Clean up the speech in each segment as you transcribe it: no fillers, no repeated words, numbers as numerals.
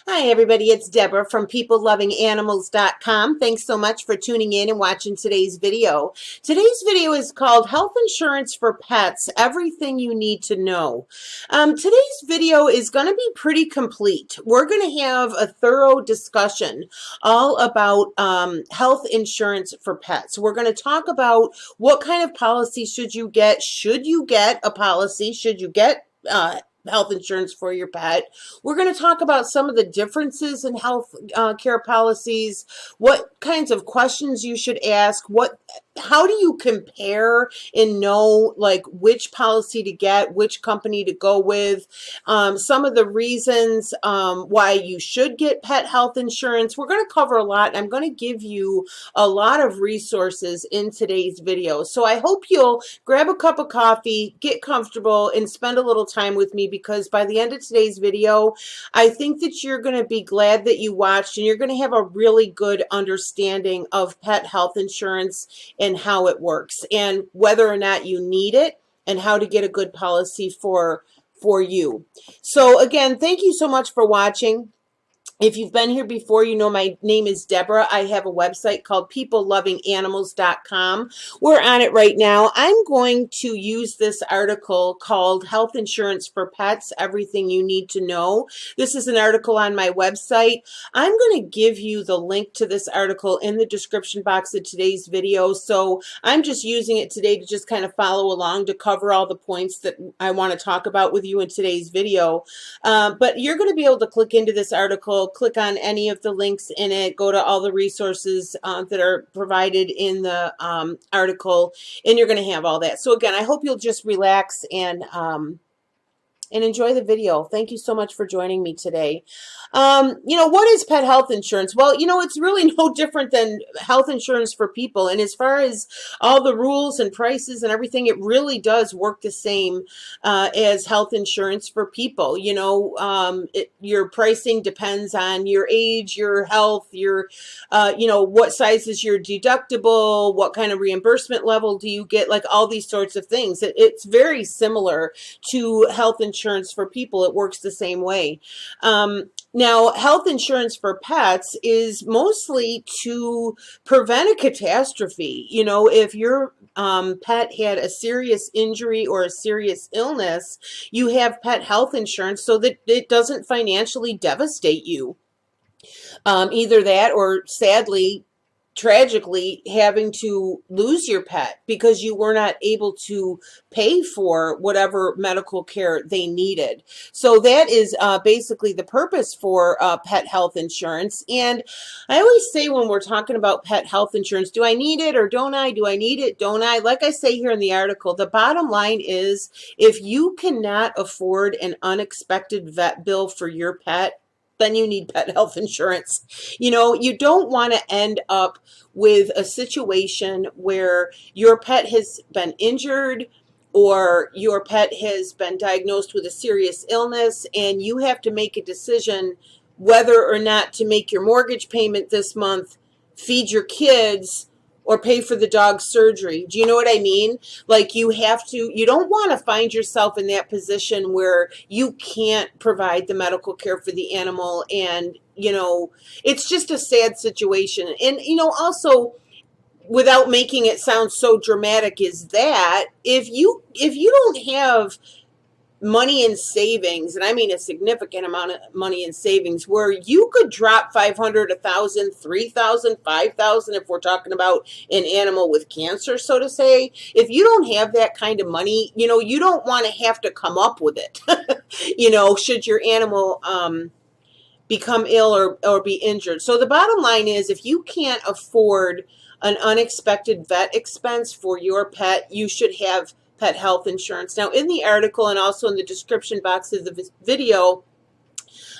Hi, everybody. It's Deborah from PeopleLovingAnimals.com. Thanks so much for tuning in and watching today's video. Today's video is called Health Insurance for Pets, Everything You Need to Know. Today's video is going to be pretty complete. We're going to have a thorough discussion all about health insurance for pets. We're going to talk about what kind of policy should you get. Should you get a policy? Should you get health insurance for your pet? We're going to talk about some of the differences in health care policies, what kinds of questions you should ask, how do you compare and know like which policy to get, which company to go with, some of the reasons why you should get pet health insurance. We're going to cover a lot, and I'm going to give you a lot of resources in today's video. So I hope you'll grab a cup of coffee, get comfortable, and spend a little time with me, because by the end of today's video, I think that you're going to be glad that you watched, and you're going to have a really good understanding of pet health insurance and how it works and whether or not you need it and how to get a good policy for you. So again, thank you so much for watching. If you've been here before, you know my name is Deborah. I have a website called PeopleLovingAnimals.com. We're on it right now. I'm going to use this article called Health Insurance for Pets, Everything You Need to Know. This is an article on my website. I'm going to give you the link to this article in the description box of today's video. So I'm just using it today to just kind of follow along to cover all the points that I want to talk about with you in today's video. But you're going to be able to click into this article, click on any of the links in it, go to all the resources that are provided in the article, and you're going to have all that. So again, I hope you'll just relax and enjoy the video. Thank you so much for joining me today. What is pet health insurance? Well, it's really no different than health insurance for people. And as far as all the rules and prices and everything, it really does work the same as health insurance for people. Your pricing depends on your age, your health, what size is your deductible, what kind of reimbursement level do you get, like all these sorts of things. It's very similar to health insurance for people. It works the same way. Now, health insurance for pets is mostly to prevent a catastrophe. If your pet had a serious injury or a serious illness, you have pet health insurance so that it doesn't financially devastate you. Either that or, sadly, tragically, having to lose your pet because you were not able to pay for whatever medical care they needed. So that is basically the purpose for pet health insurance. And I always say when we're talking about pet health insurance, do I need it or don't I? Do I need it? Don't I? Like I say here in the article, the bottom line is if you cannot afford an unexpected vet bill for your pet, then you need pet health insurance. You don't want to end up with a situation where your pet has been injured or your pet has been diagnosed with a serious illness and you have to make a decision whether or not to make your mortgage payment this month, feed your kids, or pay for the dog's surgery. Do you know what I mean? Like you don't want to find yourself in that position where you can't provide the medical care for the animal, and it's just a sad situation. And also, without making it sound so dramatic, is that if you don't have money in savings, and I mean a significant amount of money in savings, where you could drop 500, 1,000, 3,000, 5,000 if we're talking about an animal with cancer, so to say. If you don't have that kind of money, you don't want to have to come up with it. Should your animal become ill or be injured. So the bottom line is, if you can't afford an unexpected vet expense for your pet, you should have pet health insurance. Now, in the article and also in the description box of the video,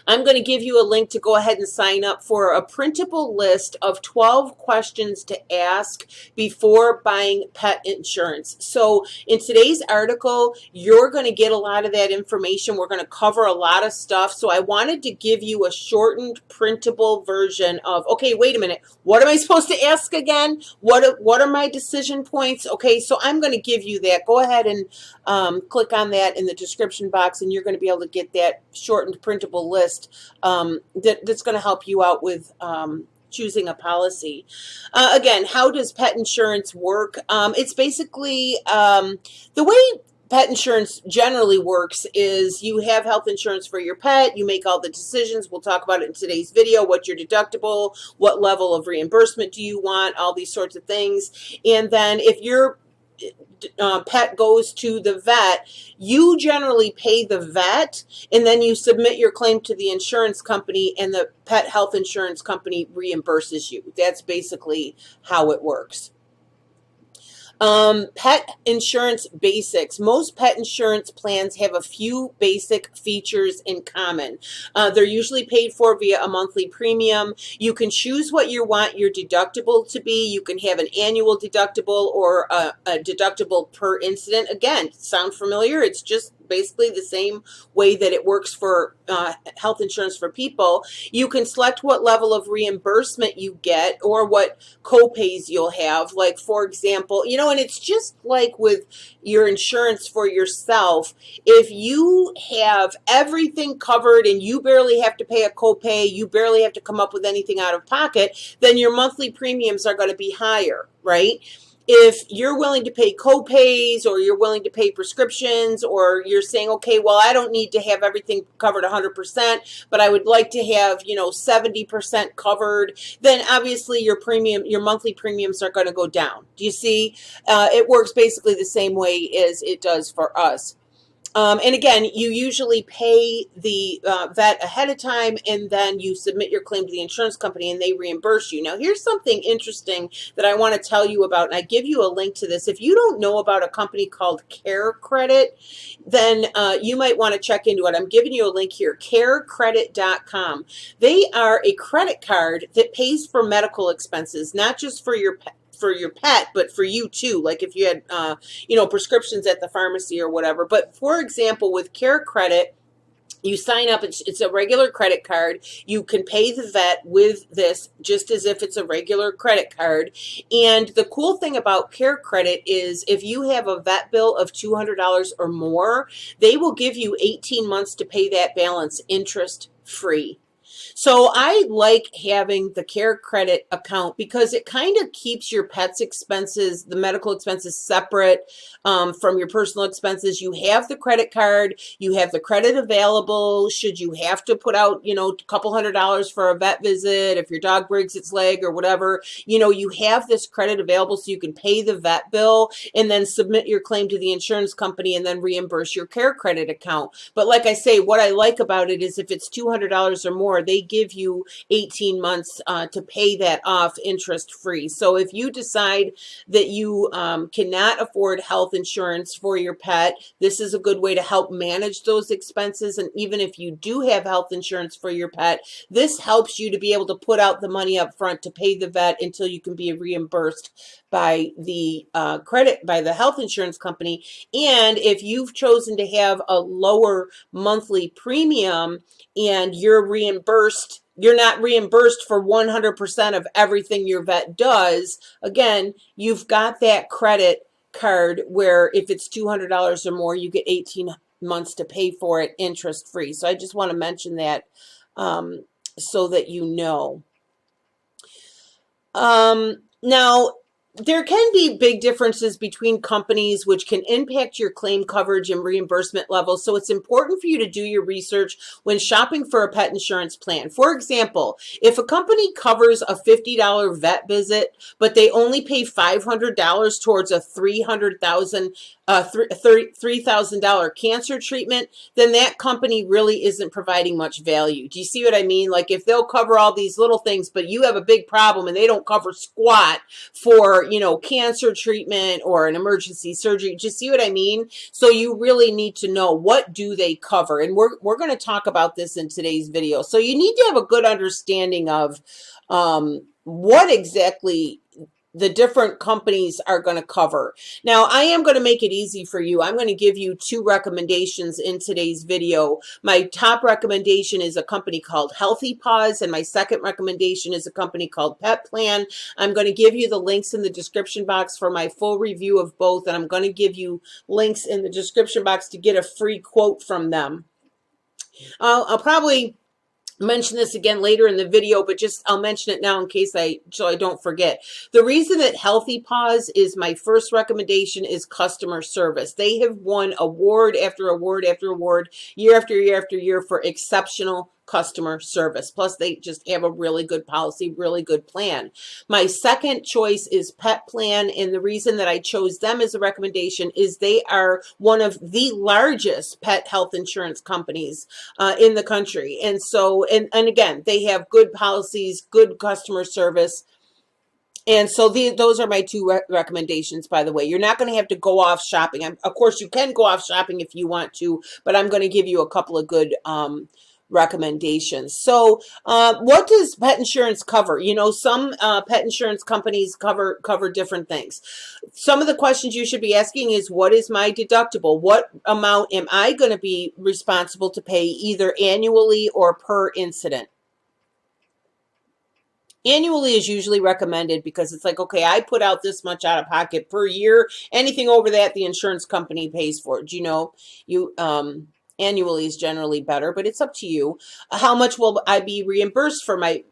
I'm going to give you a link to go ahead and sign up for a printable list of 12 questions to ask before buying pet insurance. So in today's article, you're going to get a lot of that information. We're going to cover a lot of stuff. So I wanted to give you a shortened printable version of, okay, wait a minute, what am I supposed to ask again? What are my decision points? Okay, so I'm going to give you that. Go ahead and click on that in the description box, and you're going to be able to get that shortened printable list list that's going to help you out with choosing a policy. Again, how does pet insurance work? It's basically the way pet insurance generally works is you have health insurance for your pet, you make all the decisions, we'll talk about it in today's video, what's your deductible, what level of reimbursement do you want, all these sorts of things. And then if your pet goes to the vet, you generally pay the vet, and then you submit your claim to the insurance company, and the pet health insurance company reimburses you. That's basically how it works. Pet insurance basics. Most pet insurance plans have a few basic features in common. They're usually paid for via a monthly premium. You can choose what you want your deductible to be. You can have an annual deductible or a deductible per incident. Again, sound familiar? It's just basically the same way that it works for health insurance for people. You can select what level of reimbursement you get or what co-pays you'll have. Like, for example, and it's just like with your insurance for yourself. If you have everything covered and you barely have to pay a copay, you barely have to come up with anything out of pocket, then your monthly premiums are going to be higher, right? If you're willing to pay co-pays or you're willing to pay prescriptions, or you're saying, okay, well, I don't need to have everything covered 100%, but I would like to have, 70% covered, then obviously your monthly premiums are going to go down. Do you see? It works basically the same way as it does for us. And again, you usually pay the vet ahead of time, and then you submit your claim to the insurance company and they reimburse you. Now, here's something interesting that I want to tell you about, and I give you a link to this. If you don't know about a company called Care Credit, then you might want to check into it. I'm giving you a link here, carecredit.com. They are a credit card that pays for medical expenses, not just for your pet, but for you too. Like if you had, prescriptions at the pharmacy or whatever. But for example, with Care Credit, you sign up, it's a regular credit card. You can pay the vet with this just as if it's a regular credit card. And the cool thing about Care Credit is if you have a vet bill of $200 or more, they will give you 18 months to pay that balance interest free. So I like having the Care Credit account because it kind of keeps your pet's expenses, the medical expenses, separate from your personal expenses. You have the credit card, you have the credit available should you have to put out, a couple $100s for a vet visit, if your dog breaks its leg or whatever, you have this credit available so you can pay the vet bill and then submit your claim to the insurance company and then reimburse your Care Credit account. But like I say, what I like about it is if it's $200 or more, they give you 18 months to pay that off interest free. So if you decide that you cannot afford health insurance for your pet, this is a good way to help manage those expenses. And even if you do have health insurance for your pet, this helps you to be able to put out the money up front to pay the vet until you can be reimbursed by the health insurance company. And if you've chosen to have a lower monthly premium and you're not reimbursed for 100% of everything your vet does, again, you've got that credit card where if it's $200 or more, you get 18 months to pay for it interest free. So I just want to mention that so that you know. Now, there can be big differences between companies which can impact your claim coverage and reimbursement levels, so it's important for you to do your research when shopping for a pet insurance plan. For example, if a company covers a $50 vet visit, but they only pay $500 towards a $3,000 cancer treatment, then that company really isn't providing much value. Do you see what I mean? Like if they'll cover all these little things, but you have a big problem and they don't cover squat for, cancer treatment or an emergency surgery. Do you see what I mean? So you really need to know, what do they cover? And we're going to talk about this in today's video. So you need to have a good understanding of what exactly the different companies are going to cover. Now, I am going to make it easy for you. I'm going to give you two recommendations in today's video. My top recommendation is a company called Healthy Paws, and my second recommendation is a company called Pet Plan. I'm going to give you the links in the description box for my full review of both, and I'm going to give you links in the description box to get a free quote from them. I'll probably mention this again later in the video, but just I'll mention it now in case so I don't forget. The reason that Healthy Paws is my first recommendation is customer service. They have won award after award after award, year after year after year for exceptional customer service. Plus, they just have a really good policy, really good plan. My second choice is Pet Plan, and the reason that I chose them as a recommendation is they are one of the largest pet health insurance companies in the country. And so, and again, they have good policies, good customer service. And so those are my two recommendations, by the way. You're not going to have to go off shopping. Of course, you can go off shopping if you want to, but I'm going to give you a couple of good recommendations. So what does pet insurance cover? You know, some pet insurance companies cover different things. Some of the questions you should be asking is, what is my deductible? What amount am I going to be responsible to pay either annually or per incident? Annually is usually recommended because it's like, okay, I put out this much out of pocket per year. Anything over that, the insurance company pays for it. You know, annually is generally better, but it's up to you. How much will I be reimbursed for my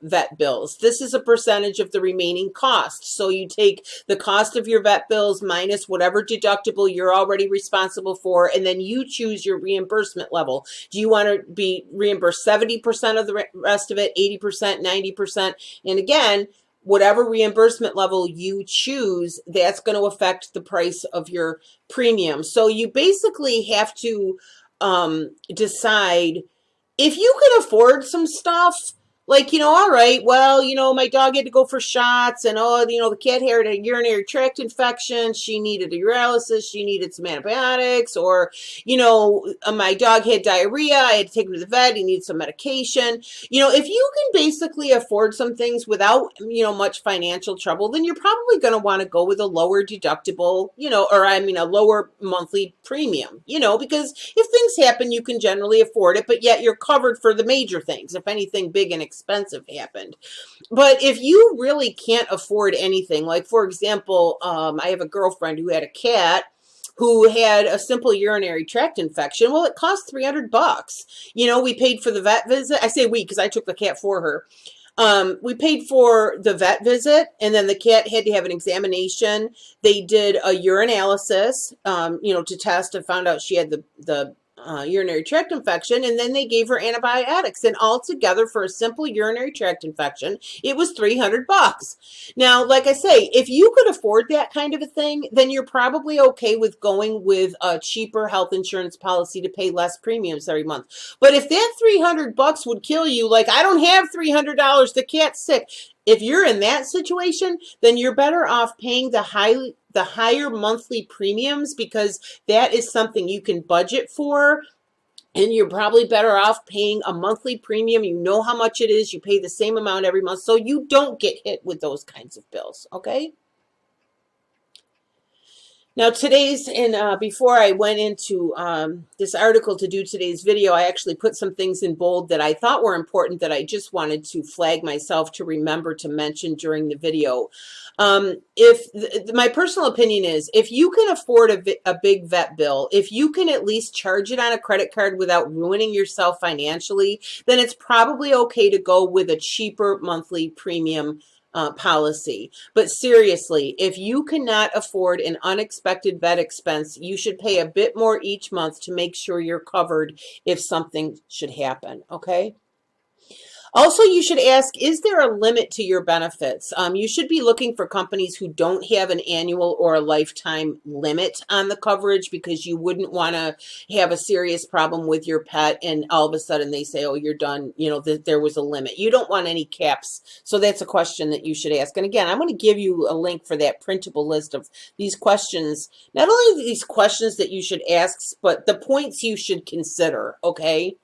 vet bills? This is a percentage of the remaining cost. So you take the cost of your vet bills minus whatever deductible you're already responsible for, and then you choose your reimbursement level. Do you want to be reimbursed 70% of the rest of it, 80%, 90%? And again, whatever reimbursement level you choose, that's going to affect the price of your premium. So you basically have to decide if you can afford some stuff. Like, you know, all right, well, you know, my dog had to go for shots, and the cat had a urinary tract infection. She needed a urology. She needed some antibiotics, or, my dog had diarrhea. I had to take him to the vet. He needs some medication. You know, if you can basically afford some things without, much financial trouble, then you're probably going to want to go with a lower deductible, a lower monthly premium, because if things happen, you can generally afford it, but yet you're covered for the major things if anything big and expensive happened. But if you really can't afford anything, like for example, I have a girlfriend who had a cat who had a simple urinary tract infection. Well, it cost $300. We paid for the vet visit. I say we because I took the cat for her. We paid for the vet visit, and then the cat had to have an examination. They did a urinalysis, to test and found out she had the urinary tract infection, and then they gave her antibiotics, and altogether for a simple urinary tract infection, it was $300. Now, like I say, if you could afford that kind of a thing, then you're probably okay with going with a cheaper health insurance policy to pay less premiums every month. But if that $300 would kill you, like I don't have $300, the cat's sick. If you're in that situation, then you're better off paying the higher monthly premiums, because that is something you can budget for, and you're probably better off paying a monthly premium. You know how much it is. You pay the same amount every month, so you don't get hit with those kinds of bills, okay? Now before I went into this article to do today's video, I actually put some things in bold that I thought were important that I just wanted to flag myself to remember to mention during the video. My personal opinion is, if you can afford a big vet bill, if you can at least charge it on a credit card without ruining yourself financially, then it's probably okay to go with a cheaper monthly premium policy. But seriously, if you cannot afford an unexpected vet expense, you should pay a bit more each month to make sure you're covered if something should happen, okay? Also, you should ask, is there a limit to your benefits? You should be looking for companies who don't have an annual or a lifetime limit on the coverage, because you wouldn't want to have a serious problem with your pet and all of a sudden they say, oh, you're done, there was a limit. You don't want any caps. So that's a question that you should ask. And again, I'm going to give you a link for that printable list of these questions. Not only these questions that you should ask, but the points you should consider, okay?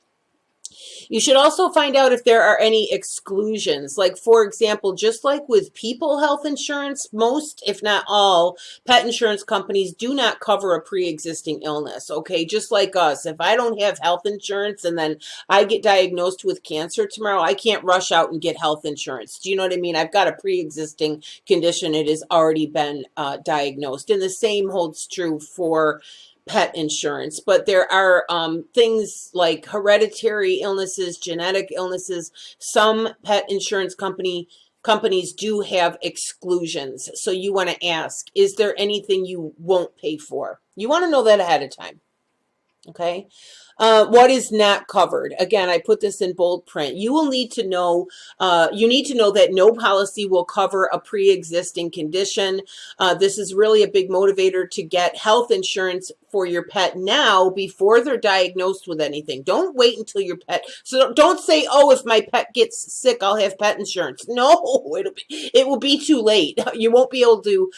You should also find out if there are any exclusions. Like, for example, just like with people health insurance, most, if not all, pet insurance companies do not cover a pre-existing illness, okay? Just like us. If I don't have health insurance and then I get diagnosed with cancer tomorrow, I can't rush out and get health insurance. Do you know what I mean? I've got a pre-existing condition. It has already been diagnosed. And the same holds true for pet insurance, but there are things like hereditary illnesses, genetic illnesses. Some pet insurance companies do have exclusions. So you want to ask, is there anything you won't pay for? You want to know that ahead of time. Okay. What is not covered? Again, I put this in bold print. You will need to know, you need to know that no policy will cover a pre-existing condition. This is really a big motivator to get health insurance for your pet now before they're diagnosed with anything. Don't wait until your pet, so don't say, oh, if my pet gets sick, I'll have pet insurance. No, it will be too late. You won't be able to,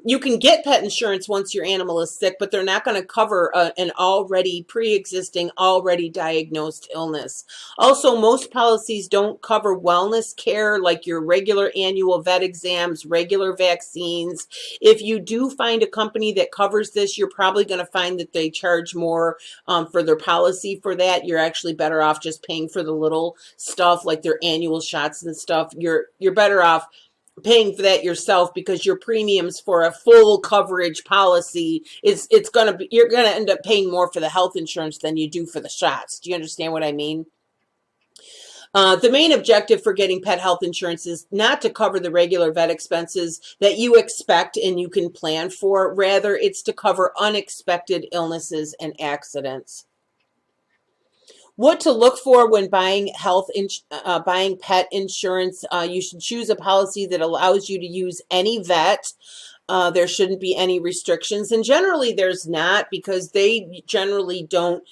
you can get pet insurance once your animal is sick, but they're not going to cover an already pre-existing, already diagnosed illness. Also, most policies don't cover wellness care like your regular annual vet exams, regular vaccines. If you do find a company that covers this, you're probably going to find that they charge more for their policy for that. You're actually better off just paying for the little stuff like their annual shots and stuff. You're better off paying for that yourself, because your premiums for a full coverage policy it's going to be, you're going to end up paying more for the health insurance than you do for the shots. Do you understand what I mean? The main objective for getting pet health insurance is not to cover the regular vet expenses that you expect and you can plan for. Rather, it's to cover unexpected illnesses and accidents. What to look for when buying buying pet insurance? You should choose a policy that allows you to use any vet. There shouldn't be any restrictions, and generally there's not, because they generally don't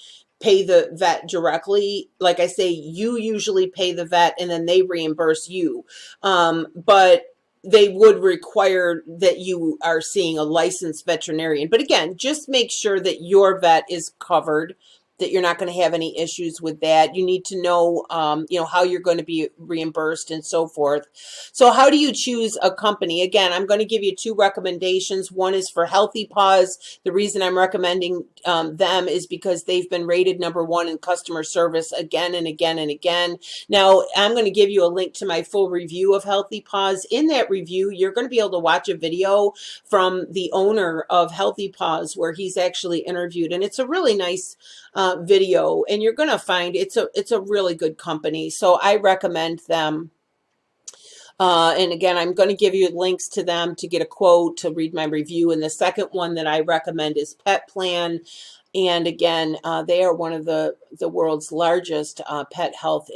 pay the vet directly. Like I say, you usually pay the vet and then they reimburse you. But they would require that you are seeing a licensed veterinarian. But again, just make sure that your vet is covered, that you're not going to have any issues with that. You need to know, how you're going to be reimbursed and so forth. So how do you choose a company? Again, I'm going to give you two recommendations. One is for Healthy Paws. The reason I'm recommending them is because they've been rated #1 in customer service again and again and again. Now, I'm going to give you a link to my full review of Healthy Paws. In that review, you're going to be able to watch a video from the owner of Healthy Paws where he's actually interviewed, and it's a really nice video, and you're going to find it's a really good company. So I recommend them. And again, I'm going to give you links to them to get a quote, to read my review. And the second one that I recommend is Pet Plan. And again, they are one of the world's largest pet health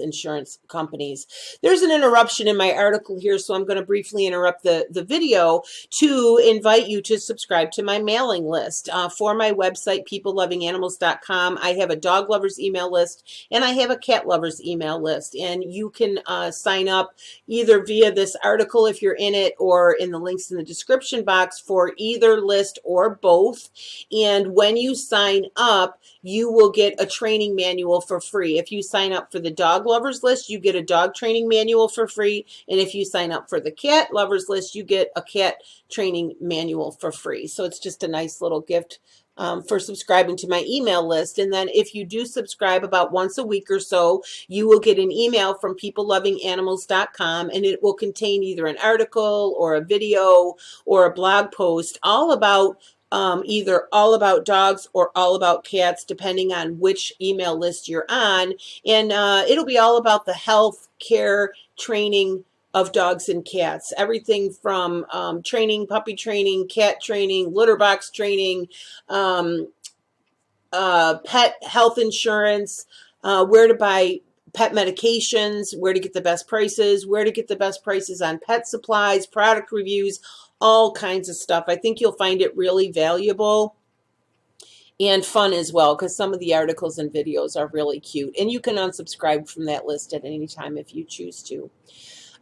insurance companies. There's an interruption in my article here, so I'm going to briefly interrupt the video to invite you to subscribe to my mailing list. For my website, peoplelovinganimals.com, I have a dog lovers email list and I have a cat lovers email list. And you can sign up either via this article if you're in it, or in the links in the description box for either list or both. And when you sign up, you will get a training manual for free. If you sign up for the dog lovers list, you get a dog training manual for free. And if you sign up for the cat lovers list, you get a cat training manual for free. So it's just a nice little gift for subscribing to my email list. And then if you do subscribe about once a week or so, you will get an email from peoplelovinganimals.com, and it will contain either an article or a video or a blog post all about either all about dogs or all about cats, depending on which email list you're on. And it'll be all about the health, care, training of dogs and cats. Everything from training, puppy training, cat training, litter box training, pet health insurance, where to buy pet medications, where to get the best prices, where to get the best prices on pet supplies, product reviews, all kinds of stuff. I think you'll find it really valuable and fun as well, because some of the articles and videos are really cute. And you can unsubscribe from that list at any time if you choose to.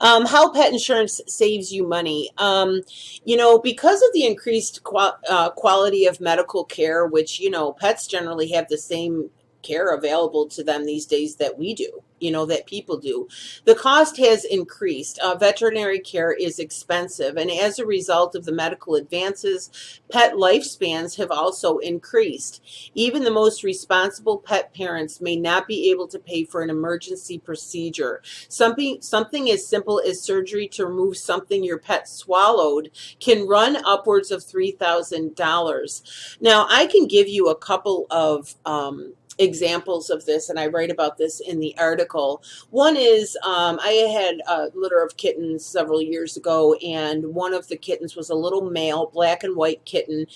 How pet insurance saves you money. Because of the increased quality of medical care, which, pets generally have the same care available to them these days that we do, that people do. The cost has increased. Veterinary care is expensive, and as a result of the medical advances, pet lifespans have also increased. Even the most responsible pet parents may not be able to pay for an emergency procedure. Something as simple as surgery to remove something your pet swallowed can run upwards of $3,000. Now, I can give you a couple of examples of this, and I write about this in the article. One is I had a litter of kittens several years ago, and one of the kittens was a little male black and white kitten,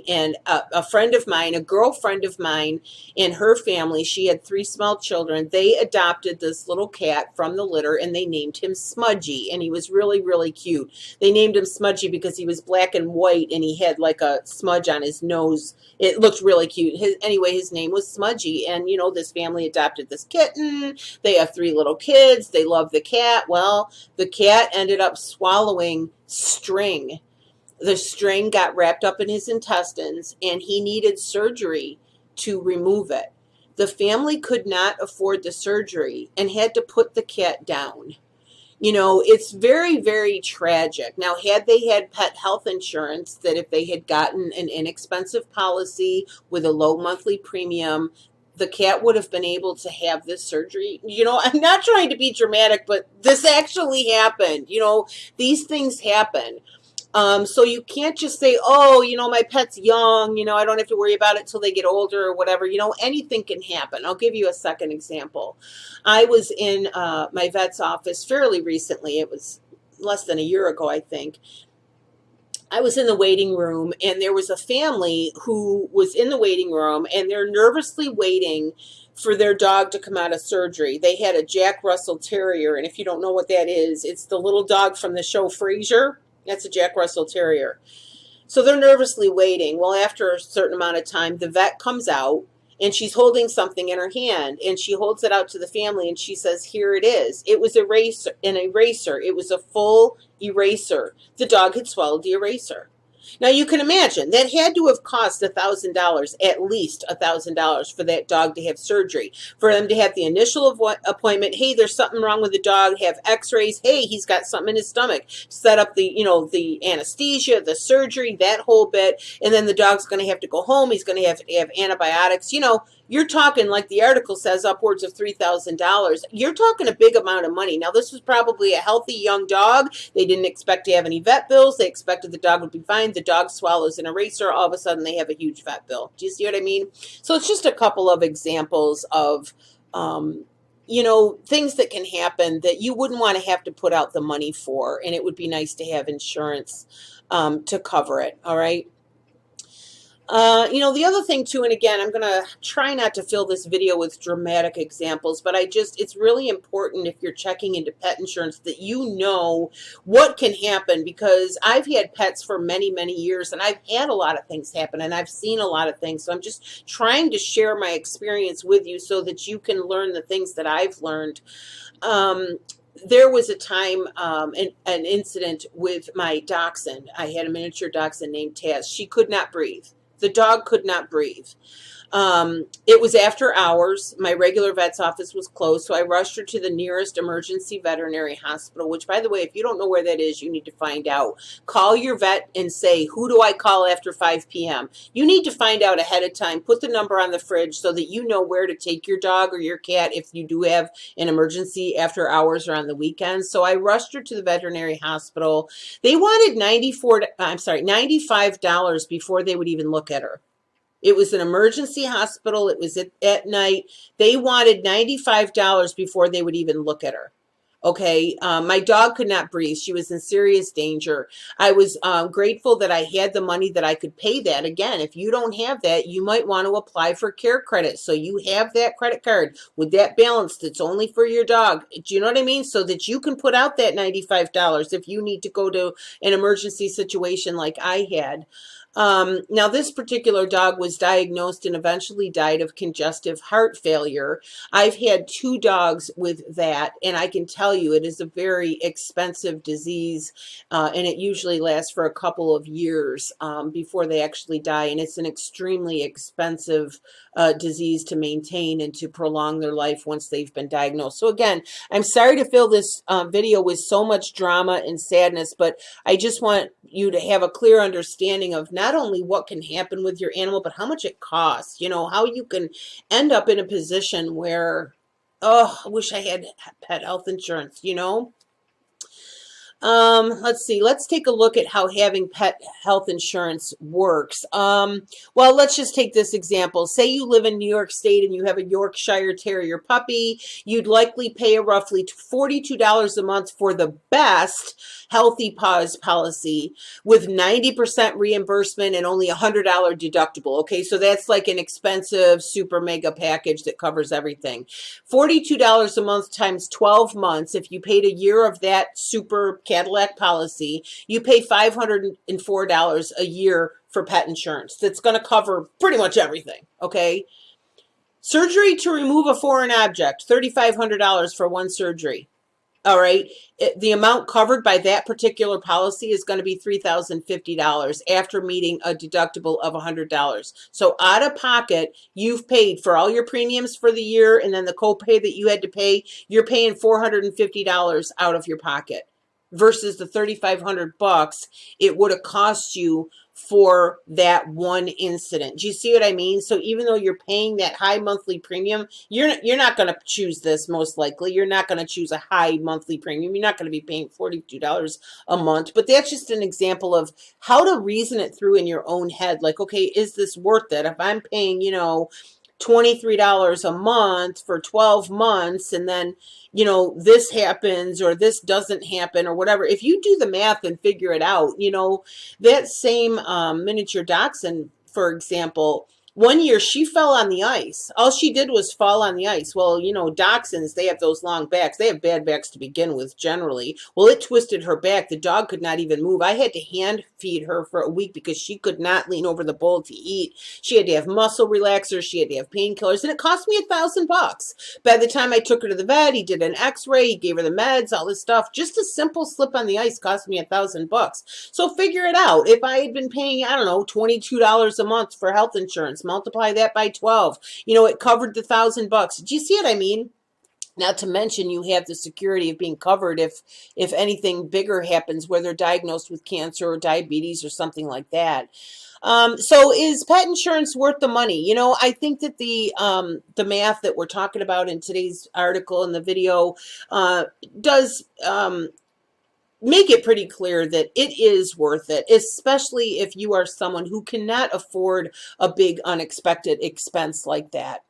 and a friend of mine, a girlfriend of mine, and her family, she had 3 small children. They adopted this little cat from the litter, and they named him Smudgy, and he was really, really cute. They named him Smudgy because he was black and white, and he had like a smudge on his nose. It looked really cute. His name was Smudgy. And, this family adopted this kitten. They have 3 little kids. They love the cat. Well, the cat ended up swallowing string. The string got wrapped up in his intestines, and he needed surgery to remove it. The family could not afford the surgery and had to put the cat down. It's very, very tragic. Now, had they had pet health insurance, that if they had gotten an inexpensive policy with a low monthly premium, the cat would have been able to have this surgery. I'm not trying to be dramatic, but this actually happened. These things happen. So you can't just say, oh, my pet's young, I don't have to worry about it till they get older or whatever. Anything can happen. I'll give you a second example. I was in my vet's office fairly recently. It was less than a year ago, I think. I was in the waiting room, and there was a family who was in the waiting room, and they're nervously waiting for their dog to come out of surgery. They had a Jack Russell Terrier, and if you don't know what that is, it's the little dog from the show Frasier. That's a Jack Russell Terrier. So they're nervously waiting. Well, after a certain amount of time, the vet comes out, and she's holding something in her hand, and she holds it out to the family, and she says, here it is. It was an eraser. It was a full eraser. The dog had swallowed the eraser. Now, you can imagine that had to have cost $1,000, at least $1,000 for that dog to have surgery, for them to have the initial appointment. Hey, there's something wrong with the dog. Have x-rays. Hey, he's got something in his stomach. Set up the anesthesia, the surgery, that whole bit. And then the dog's going to have to go home. He's going to have antibiotics. You're talking, like the article says, upwards of $3,000. You're talking a big amount of money. Now, this was probably a healthy young dog. They didn't expect to have any vet bills. They expected the dog would be fine. The dog swallows an eraser. All of a sudden, they have a huge vet bill. Do you see what I mean? So it's just a couple of examples of, things that can happen that you wouldn't want to have to put out the money for. And it would be nice to have insurance to cover it. All right. The other thing too, and again, I'm going to try not to fill this video with dramatic examples, but it's really important if you're checking into pet insurance that you know what can happen, because I've had pets for many, many years, and I've had a lot of things happen, and I've seen a lot of things. So I'm just trying to share my experience with you so that you can learn the things that I've learned. There was a time, an incident with my dachshund. I had a miniature dachshund named Taz. She could not breathe. The dog could not breathe. It was after hours. My regular vet's office was closed, so I rushed her to the nearest emergency veterinary hospital, which, by the way, if you don't know where that is, you need to find out. Call your vet and say, who do I call after 5 p.m.? You need to find out ahead of time. Put the number on the fridge so that you know where to take your dog or your cat if you do have an emergency after hours or on the weekends. So I rushed her to the veterinary hospital. They wanted $95 before they would even look at her. It was an emergency hospital. It was at night. They wanted $95 before they would even look at her. Okay. My dog could not breathe. She was in serious danger. I was grateful that I had the money that I could pay that. Again, if you don't have that, you might want to apply for care credit. So you have that credit card with that balance that's only for your dog. Do you know what I mean? So that you can put out that $95 if you need to go to an emergency situation like I had. Now, this particular dog was diagnosed and eventually died of congestive heart failure. I've had two dogs with that, and I can tell you it is a very expensive disease, and it usually lasts for a couple of years before they actually die, and it's an extremely expensive disease to maintain and to prolong their life once they've been diagnosed. So again, I'm sorry to fill this video with so much drama and sadness, but I just want you to have a clear understanding of not only what can happen with your animal, but how much it costs, you know, how you can end up in a position where, oh, I wish I had pet health insurance, you know. Let's see. Let's take a look at how having pet health insurance works. Well, let's just take this example. Say you live in New York State and you have a Yorkshire Terrier puppy. You'd likely pay a roughly $42 a month for the best Healthy Paws policy with 90% reimbursement and only $100 deductible. Okay, so that's like an expensive super mega package that covers everything. $42 a month times 12 months. If you paid a year of that super Cadillac policy, you pay $504 a year for pet insurance. That's going to cover pretty much everything, okay? Surgery to remove a foreign object, $3,500 for one surgery. All right. The amount covered by that particular policy is going to be $3,050 after meeting a deductible of $100. So out of pocket, you've paid for all your premiums for the year, and then the copay that you had to pay, you're paying $450 out of your pocket versus the $3,500 it would have cost you for that one incident. Do you see what I mean? So even though you're paying that high monthly premium, you're not going to choose this most likely. You're not going to choose a high monthly premium. You're not going to be paying $42 a month. But that's just an example of how to reason it through in your own head. Like, okay, is this worth it? If I'm paying, you know, $23 a month for 12 months and then, you know, this happens or this doesn't happen or whatever. If you do the math and figure it out, you know, that same miniature dachshund, for example, one year she fell on the ice. All she did was fall on the ice. Well, you know, dachshunds, they have those long backs. They have bad backs to begin with generally. Well, it twisted her back. The dog could not even move. I had to hand feed her for a week because she could not lean over the bowl to eat. She had to have muscle relaxers. She had to have painkillers, and it cost me $1,000. By the time I took her to the vet, he did an x-ray, he gave her the meds, all this stuff. Just a simple slip on the ice cost me $1,000. So figure it out. If I had been paying, I don't know, $22 a month for health insurance, multiply that by 12. You know, it covered the $1,000. Do you see what I mean? Not to mention you have the security of being covered if anything bigger happens where they're diagnosed with cancer or diabetes or something like that. So is pet insurance worth the money? You know, I think that the math that we're talking about in today's article and the video does make it pretty clear that it is worth it, especially if you are someone who cannot afford a big unexpected expense like that.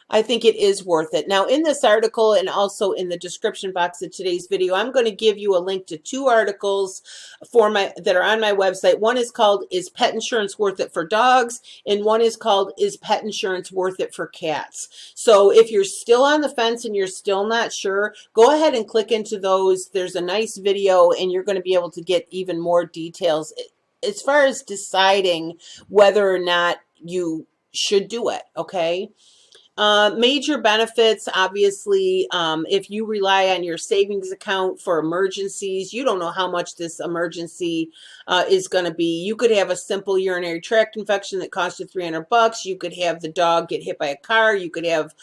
I think it is worth it. Now, in this article and also in the description box of today's video, I'm going to give you a link to two articles that are on my website. One is called, Is Pet Insurance Worth It for Dogs? And one is called, Is Pet Insurance Worth It for Cats? So if you're still on the fence and you're still not sure, go ahead and click into those. There's a nice video and you're going to be able to get even more details as far as deciding whether or not you should do it, okay? Major benefits, obviously, if you rely on your savings account for emergencies, you don't know how much this emergency is going to be. You could have a simple urinary tract infection that costs you $300. You could have the dog get hit by a car. You could have,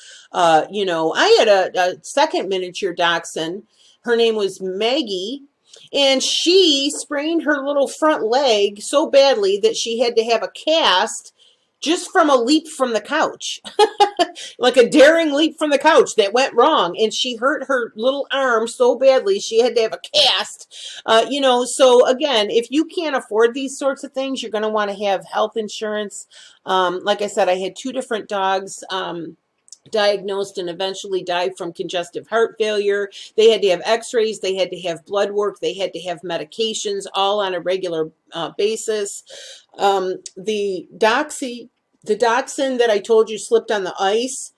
you know, I had a second miniature dachshund. Her name was Maggie. And she sprained her little front leg so badly that she had to have a cast just from a leap from the couch. Like a daring leap from the couch that went wrong, and she hurt her little arm so badly she had to have a cast. You know, so again, if you can't afford these sorts of things, you're going to want to have health insurance. Like I said, I had two different dogs diagnosed and eventually died from congestive heart failure. They had to have x-rays, they had to have blood work, they had to have medications, all on a regular basis. The dachshund that I told you slipped on the ice,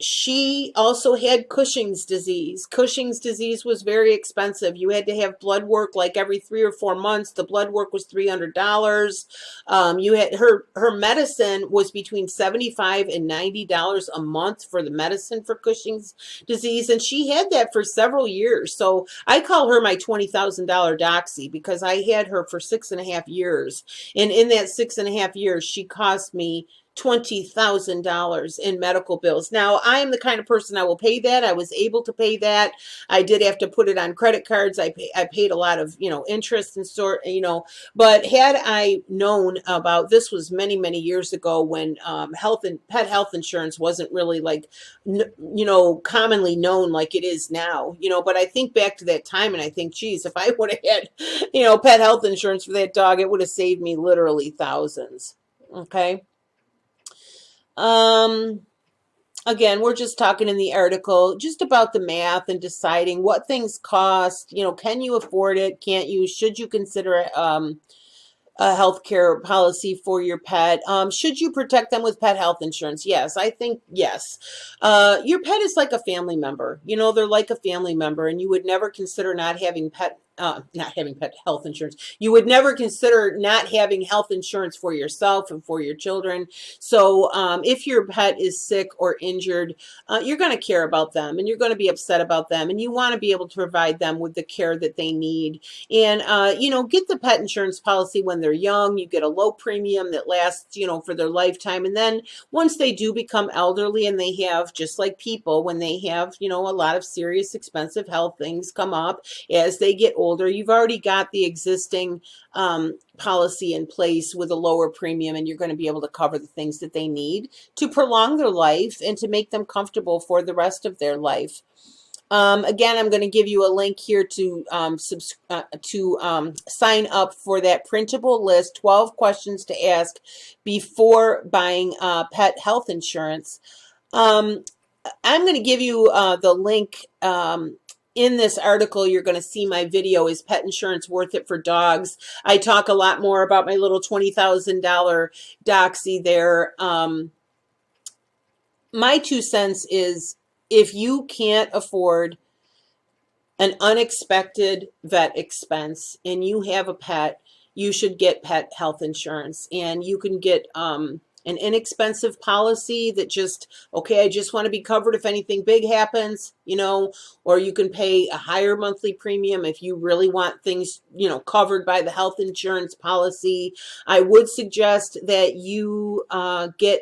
She also had Cushing's disease. Cushing's disease was very expensive. You had to have blood work like every 3 or 4 months. The blood work was $300. You had her medicine was between $75 and $90 a month for the medicine for Cushing's disease, and she had that for several years. So I call her my $20,000 doxy because I had her for 6.5 years, and in that 6.5 years, she cost me $20,000 in medical bills. Now, I am the kind of person I will pay that. I was able to pay that. I did have to put it on credit cards. I paid a lot of, interest and but had I known about this was many, many years ago when health and pet health insurance wasn't really like, commonly known like it is now, but I think back to that time and I think, geez, if I would have had, pet health insurance for that dog, it would have saved me literally thousands. Okay. Um, Again, we're just talking in the article just about the math and deciding what things cost. Can you afford it? Can't you? Should you consider a healthcare policy for your pet? Should you protect them with pet health insurance? Yes, I think yes. Your pet is like a family member. They're like a family member, and you would never consider not having pet health insurance. You would never consider not having health insurance for yourself and for your children. So if your pet is sick or injured, you're going to care about them and you're going to be upset about them, and you want to be able to provide them with the care that they need. And, get the pet insurance policy when they're young. You get a low premium that lasts, for their lifetime. And then once they do become elderly and they have, just like people, when they have, a lot of serious expensive health things come up as they get older, you've already got the existing policy in place with a lower premium, and you're going to be able to cover the things that they need to prolong their life and to make them comfortable for the rest of their life. Again, I'm going to give you a link here to sign up for that printable list, 12 questions to ask before buying pet health insurance. I'm going to give you the link in this article. You're going to see my video, Is Pet Insurance Worth It for Dogs? I talk a lot more about my little $20,000 doxy there. My 2 cents is, if you can't afford an unexpected vet expense and you have a pet, you should get pet health insurance. And you can get an inexpensive policy that just, okay, I just want to be covered if anything big happens, or you can pay a higher monthly premium if you really want things, covered by the health insurance policy. I would suggest that you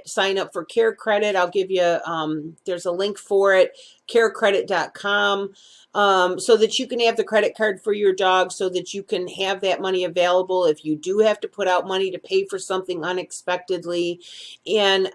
sign up for Care Credit. I'll give you, there's a link for it, carecredit.com. So that you can have the credit card for your dog, so that you can have that money available if you do have to put out money to pay for something unexpectedly. And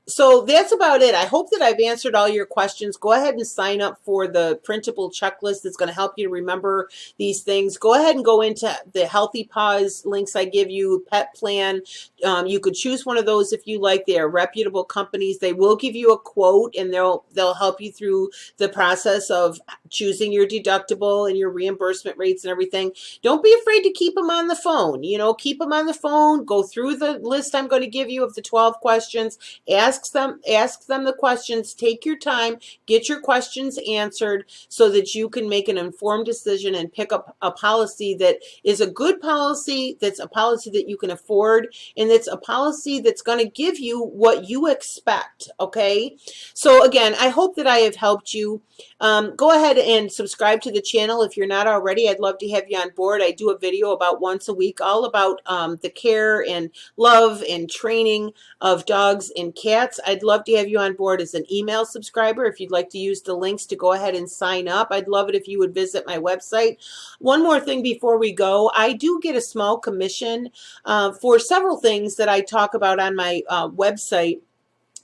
so that's about it. I hope that I've answered all your questions. Go ahead and sign up for the printable checklist that's going to help you to remember these things. Go ahead and go into the Healthy Paws links I give you, Pet Plan. You could choose one of those if you like. They are reputable companies. They will give you a quote, and they'll help you through the process of choosing your deductible and your reimbursement rates and everything. Don't be afraid to keep them on the phone. Keep them on the phone. Go through the list I'm going to give you of the 12 questions. Ask them the questions. Take your time. Get your questions answered so that you can make an informed decision and pick up a policy that is a good policy, that's a policy that you can afford, and it's a policy that's going to give you what you expect. Okay? So again, I hope that I have helped you. Go ahead and subscribe to the channel if you're not already. I'd love to have you on board. I do a video about once a week all about the care and love and training of dogs and cats. I'd love to have you on board as an email subscriber. If you'd like to use the links to go ahead and sign up, I'd love it if you would visit my website. One more thing before we go, I do get a small commission for several things that I talk about on my website.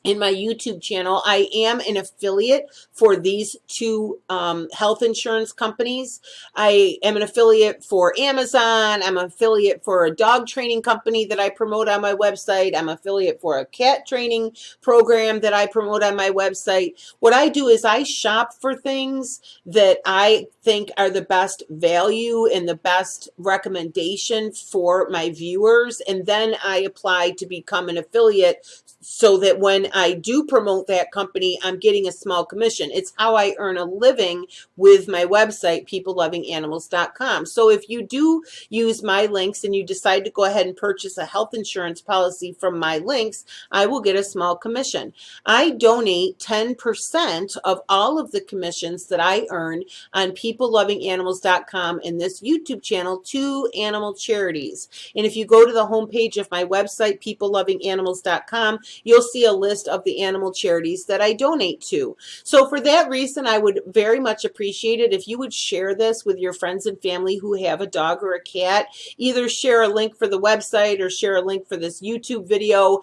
In my YouTube channel. I am an affiliate for these two health insurance companies. I am an affiliate for Amazon. I'm an affiliate for a dog training company that I promote on my website. I'm an affiliate for a cat training program that I promote on my website. What I do is I shop for things that I think are the best value and the best recommendation for my viewers, and then I apply to become an affiliate so that when I do promote that company, I'm getting a small commission. It's how I earn a living with my website, peoplelovinganimals.com. So if you do use my links and you decide to go ahead and purchase a health insurance policy from my links, I will get a small commission. I donate 10% of all of the commissions that I earn on peoplelovinganimals.com and this YouTube channel to animal charities. And if you go to the homepage of my website, peoplelovinganimals.com, you'll see a list of the animal charities that I donate to. So for that reason, I would very much appreciate it if you would share this with your friends and family who have a dog or a cat. Either share a link for the website or share a link for this YouTube video,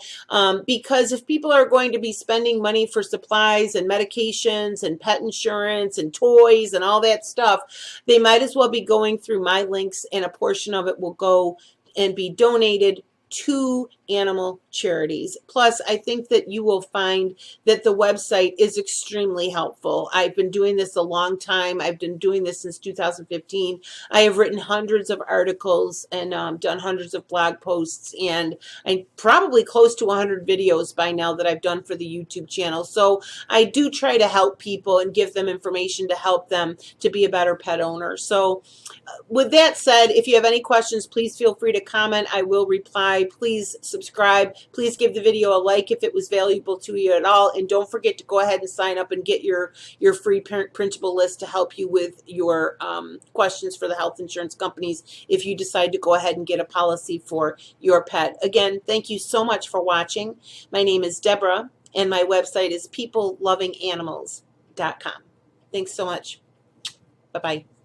because if people are going to be spending money for supplies and medications and pet insurance and toys and all that stuff, they might as well be going through my links, and a portion of it will go and be donated to animal charities. Plus, I think that you will find that the website is extremely helpful. I've been doing this a long time. I've been doing this since 2015. I have written hundreds of articles and done hundreds of blog posts, and I'm probably close to 100 videos by now that I've done for the YouTube channel. So I do try to help people and give them information to help them to be a better pet owner. So with that said, if you have any questions, please feel free to comment. I will reply. Please subscribe. Please give the video a like if it was valuable to you at all. And don't forget to go ahead and sign up and get your free printable list to help you with your questions for the health insurance companies if you decide to go ahead and get a policy for your pet. Again, thank you so much for watching. My name is Deborah, and my website is peoplelovinganimals.com. Thanks so much. Bye-bye.